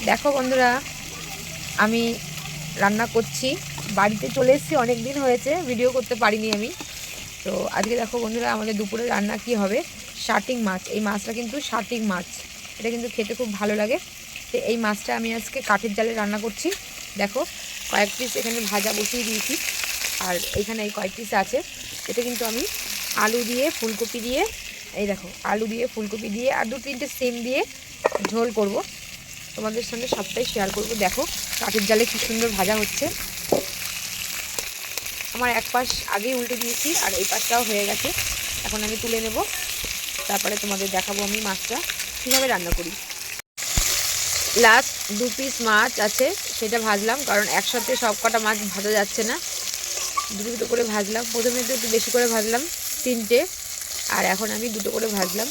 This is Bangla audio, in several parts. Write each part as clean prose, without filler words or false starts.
দেখো বন্ধুরা, আমি রান্না করছি। বাড়িতে চলে এসেছি, অনেক দিন হয়েছে ভিডিও করতে পারিনি আমি। তো আজকে দেখো বন্ধুরা, আমাদের দুপুরে রান্না কি হবে। শার্টিং মাছ, এই মাছটা কিন্তু শার্টিং মাছ, এটা কিন্তু খেতে খুব ভালো লাগে। তো এই মাছটা আমি আজকে কাঠের জালে রান্না করছি। দেখো কয়েক পিস এখানে ভাজা বসিয়ে দিয়েছি, আর এখানে এই কয়েক পিস আছে। এটা কিন্তু আমি আলু দিয়ে ফুলকপি দিয়ে, এই দেখো আলু দিয়ে ফুলকপি দিয়ে আর 2-3টে সিম দিয়ে ঝোল করব। তোমাদের সঙ্গে সবটাই শেয়ার করব। দেখো কাঠের জালে কি সুন্দর ভাজা হচ্ছে। আমার এক পাশ আগেই উল্টে দিয়েছি, আর এই পাশটাও হয়ে গেছে। এখন আমি তুলে নেব, তারপরে তোমাদের দেখাবো আমি মাছটা কীভাবে রান্না করি। লাস্ট 2 পিস মাছ আছে, সেটা ভাজলাম, কারণ একসাথে সব কটা মাছ ভাজা যাচ্ছে না। দুটো দুটো করে ভাজলাম। প্রথমে তো একটু বেশি করে ভাজলাম, 3টে, আর এখন আমি 2টো করে ভাজলাম।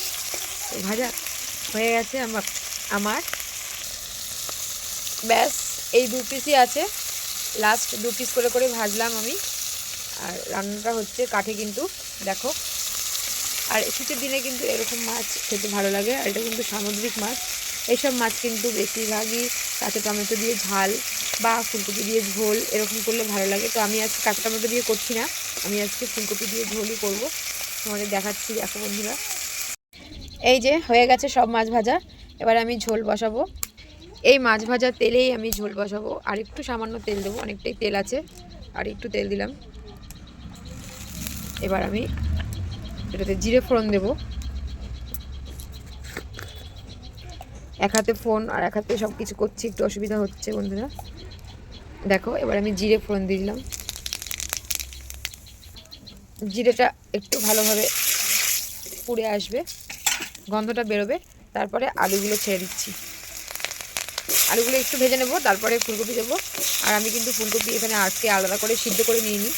ভাজা হয়ে গেছে আমার ব্যাস এই 2 পিসই আছে। লাস্ট 2 পিস করে ভাজলাম আমি। আর রান্নাটা হচ্ছে কাঠে কিন্তু, দেখো। আর শীতের দিনে কিন্তু এরকম মাছ খেতে ভালো লাগে। আর এটা কিন্তু সামুদ্রিক মাছ। এইসব মাছ কিন্তু বেশিরভাগই কাঁচা টমেটো দিয়ে ঝাল বা ফুলকপি দিয়ে ঝোল এরকম করলে ভালো লাগে। তো আমি আজকে কাঁচা টমেটো দিয়ে করছি না, আমি আজকে ফুলকপি দিয়ে ঝোলই করব। তোমাদের দেখাচ্ছি, দেখো বন্ধুরা। এই যে হয়ে গেছে সব মাছ ভাজা। এবার আমি ঝোল বসাবো। এই মাছ ভাজা তেলেই আমি ঝোল বসাবো। আর একটু সামান্য তেল দেবো, অনেকটাই তেল আছে, আর একটু তেল দিলাম। এবার আমি এটাতে জিরে ফোড়ন দেবো। এক হাতে ফোন আর এক হাতে সব কিছু করছি, একটু অসুবিধা হচ্ছে বন্ধুরা। দেখো এবার আমি জিরে ফোড়ন দিয়ে দিলাম। জিরেটা একটু ভালোভাবে পুড়ে আসবে, গন্ধটা বেরোবে, তারপরে আলুগুলো ছেড়ে দিচ্ছি। আলুগুলো একটু ভেজে নেব, তারপরে ফুলকপি দেবো। আর আমি কিন্তু ফুলকপি এখানে আজকে আলাদা করে সিদ্ধ করে নিইনি,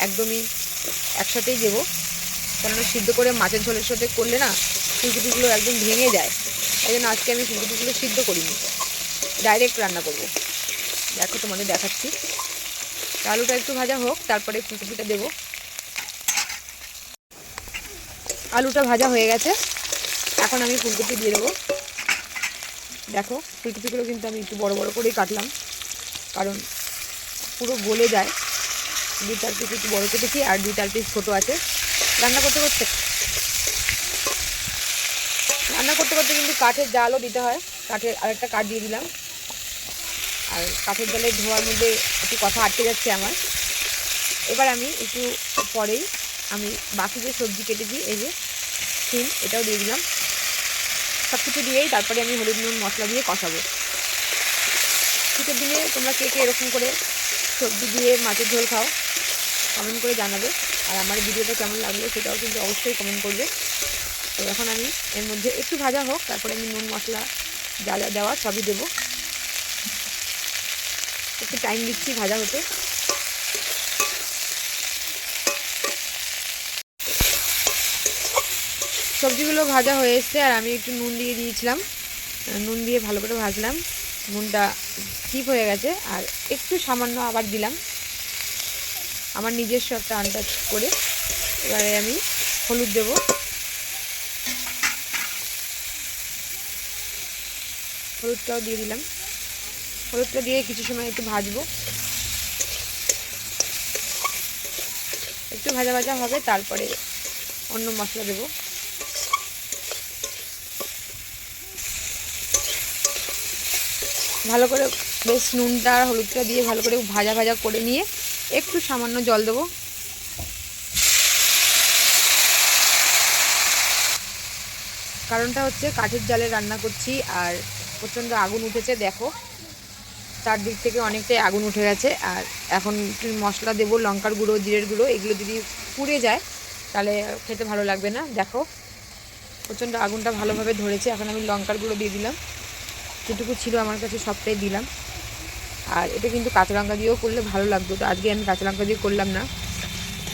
একদমই একসাথেই দেবো। কেননা সিদ্ধ করে মাছের ঝোলের সাথে করলে না ফুলকপিগুলো একদম ভেঙে যায়। তাই জন্য আজকে আমি ফুলকপিগুলো সিদ্ধ করিনি, ডাইরেক্ট রান্না করব। দেখো তোমাদের দেখাচ্ছি। আলুটা একটু ভাজা হোক, তারপরে ফুলকপিটা দেবো। আলুটা ভাজা হয়ে গেছে, এখন আমি ফুলকপি দিয়ে দেবো। দেখো ফুলকপিগুলো কিন্তু আমি একটু বড় বড় করেই কাটলাম, কারণ পুরো গলে যায়। 2-4 পিস একটু বড় কেটেছি, আর 2-4 পিস ছোটো আছে। রান্না করতে করতে কিন্তু কাঠের জালও দিতে হয়। কাঠের আরেকটা কাঠ দিয়ে দিলাম। আর কাঠের জালের ধোয়ার মধ্যে একটু কথা আটকে যাচ্ছে আমার। এবার আমি একটু পরেই আমি বাকি যে সবজি কেটেছি, এই যে সিম, এটাও দিয়ে দিলাম। সব কিছু দিয়েই তারপরে আমি হলুদ নুন মশলা দিয়ে কষাবো। শীতের দিনে তোমরা কে কে এরকম করে সবজি দিয়ে মাছের ঝোল খাও, কমেন্ট করে জানাবে। আর আমার ভিডিওটা কেমন লাগলো সেটাও কিন্তু অবশ্যই কমেন্ট করবে। তো এখন আমি এর মধ্যে একটু ভাজা হোক, তারপরে আমি নুন মশলা যা যা দেওয়া সবই দেবো। একটু টাইম দিচ্ছি ভাজা হতে। সবজিগুলো ভাজা হয়ে এসছে, আর আমি একটু নুন দিয়ে দিয়েছিলাম। নুন দিয়ে ভালো করে ভাজলাম। নুনটা স্কিপ হয়ে গেছে, আর একটু সামান্য আবার দিলাম আমার নিজস্ব একটা আন্দাজ করে। এবারে আমি হলুদ দেব। হলুদটাও দিয়ে দিলাম। হলুদটা দিয়ে কিছু সময় একটু ভাজবো। একটু ভাজা ভাজা হবে, তারপরে অন্য মশলা দেব। ভালো করে বেশ নুনটা আর হলুদটা দিয়ে ভালো করে ভাজা ভাজা করে নিয়ে একটু সামান্য জল দেবো। কারণটা হচ্ছে কাঠের জালে রান্না করছি, আর প্রচণ্ড আগুন উঠেছে। দেখো চারদিক থেকে অনেকটাই আগুন উঠে গেছে। আর এখন মশলা দেবো, লঙ্কার গুঁড়ো, জিরের গুঁড়ো। এগুলো যদি পুড়ে যায় তাহলে খেতে ভালো লাগবে না। দেখো প্রচণ্ড আগুনটা ভালোভাবে ধরেছে। এখন আমি লঙ্কার গুঁড়ো দিয়ে দিলাম, যেটুকু ছিল আমার কাছে সবটাই দিলাম। আর এটা কিন্তু কাঁচা লঙ্কা দিয়েও করলে ভালো লাগতো, তো আজকে আমি কাঁচা লঙ্কা দিয়ে করলাম না,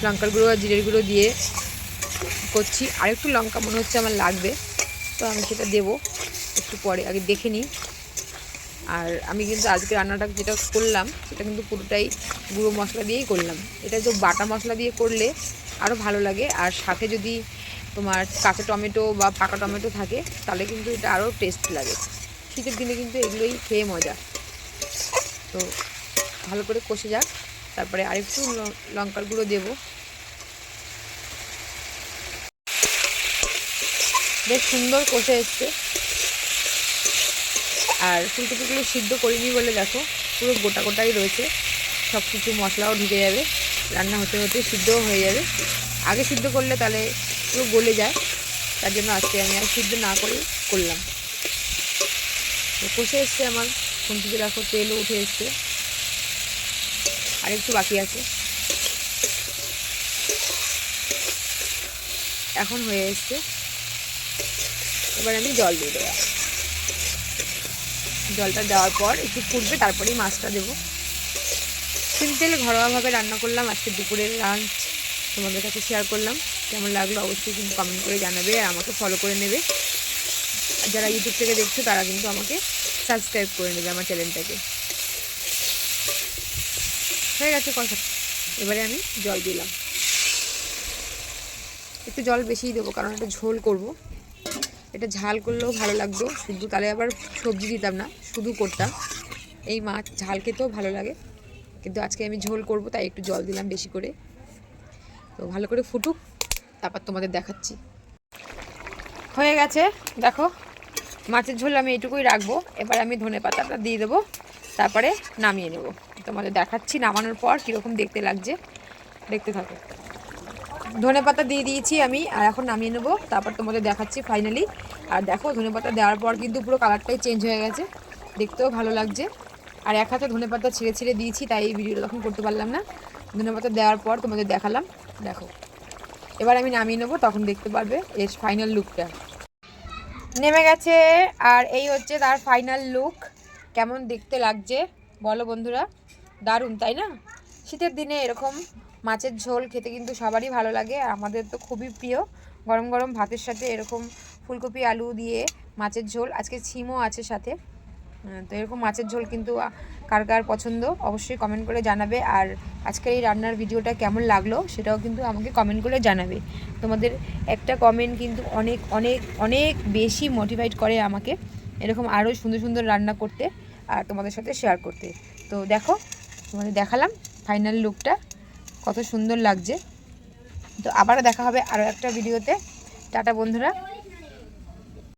লঙ্কার গুঁড়ো আর জিরের গুঁড়ো দিয়ে করছি। আর একটু লঙ্কা মনে হচ্ছে আমার লাগবে, তো আমি সেটা দেবো একটু পরে, আগে দেখে নিই। আর আমি কিন্তু আজকে রান্নাটা যেটা করলাম সেটা কিন্তু পুরোটাই গুঁড়ো মশলা দিয়েই করলাম। এটা তো বাটা মশলা দিয়ে করলে আরও ভালো লাগে। আর সাথে যদি তোমার কাঁচা টমেটো বা পাকা টমেটো থাকে তাহলে কিন্তু এটা আরও টেস্ট লাগে। শীতের দিনে কিন্তু এগুলোই খেয়ে মজা। তো ভালো করে কষে যাক, তারপরে আরেকটু লঙ্কার গুঁড়ো দেবো। বেশ সুন্দর কষে এসছে। আর ফুলকপিগুলো সিদ্ধ করিনি বলে দেখো পুরো গোটা গোটাই রয়েছে, সব কিছু মশলাও ঢুকে যাবে, রান্না হতে হতে সিদ্ধও হয়ে যাবে। আগে সিদ্ধ করলে তাহলে পুরো গলে যায়, তার জন্য আজকে আমি আর সিদ্ধ না করে করলাম। তো কষে এসছে আমার, খুন্তিতে দেখো তেলও উঠে এসছে, আর একটু বাকি আছে। এখন হয়ে এসছে, এবার আমি জল দিয়ে দেবো। জলটা দেওয়ার পর একটু ফুটবে, তারপরেই মাছটা দেবো। সিম্পল ঘরোয়াভাবে রান্না করলাম আজকে দুপুরের লাঞ্চ, তোমাদের কাছে শেয়ার করলাম। কেমন লাগলো অবশ্যই কিন্তু কমেন্ট করে জানাবে, আর আমাকে ফলো করে নেবে। আর যারা ইউটিউব থেকে দেখছো তারা কিন্তু আমাকে সাবস্ক্রাইব করে নেবে আমার চ্যানেলটাকে। হয়ে গেছে কথা, এবারে আমি জল দিলাম। একটু জল বেশিই দেবো, কারণ এটা ঝোল করব। এটা ঝাল করলেও ভালো লাগতো শুধু, তাহলে আবার সবজি দিতাম না, শুধু করতাম। এই মাছ ঝাল খেতেও ভালো লাগে, কিন্তু আজকে আমি ঝোল করব, তাই একটু জল দিলাম বেশি করে। তো ভালো করে ফুটুক, তারপর তোমাদের দেখাচ্ছি। হয়ে গেছে দেখো, মাছের ঝোল আমি এইটুকুই রাখবো। এবার আমি ধনেপাতাটা দিয়ে দেবো, তারপরে নামিয়ে নেব। তোমাদের দেখাচ্ছি নামানোর পর কীরকম দেখতে লাগছে, দেখতে থাকো। ধনেপাতা দিয়ে দিয়েছি আমি, আর এখন নামিয়ে নেবো, তারপর তোমাদের দেখাচ্ছি ফাইনালি। আর দেখো ধনেপাতা দেওয়ার পর কিন্তু পুরো কালারটাই চেঞ্জ হয়ে গেছে, দেখতেও ভালো লাগছে। আর এক হাতে ধনেপাতা ছিঁড়ে ছিঁড়ে দিয়েছি, তাই এই ভিডিওটা তখন করতে পারলাম না। ধনেপাতা দেওয়ার পর তোমাদের দেখালাম, দেখো। এবার আমি নামিয়ে নেবো, তখন দেখতে পারবে এর ফাইনাল লুকটা। নেমে গেছে, আর এই হচ্ছে তার ফাইনাল লুক। কেমন দেখতে লাগছে বলো বন্ধুরা? দারুণ তাই না? শীতের দিনে এরকম মাছের ঝোল খেতে কিন্তু সবারই ভালো লাগে, আর আমাদের তো খুবই প্রিয়। গরম গরম ভাতের সাথে এরকম ফুলকপি আলু দিয়ে মাছের ঝোল, আজকে ছিমও আছে সাথে। তো এরকম মাছের ঝোল কিন্তু কার কার পছন্দ অবশ্যই কমেন্ট করে জানাবে। আর আজকের এই রান্নার ভিডিওটা কেমন লাগলো সেটাও কিন্তু আমাকে কমেন্ট করে জানাবে। তোমাদের একটা কমেন্ট কিন্তু অনেক অনেক অনেক বেশি মোটিভেট করে আমাকে এরকম আরও সুন্দর সুন্দর রান্না করতে আর তোমাদের সাথে শেয়ার করতে। তো দেখো, তোমাদের দেখালাম ফাইনাল লুকটা, কত সুন্দর লাগছে। তো আবারও দেখা হবে আরও একটা ভিডিওতে। টাটা বন্ধুরা।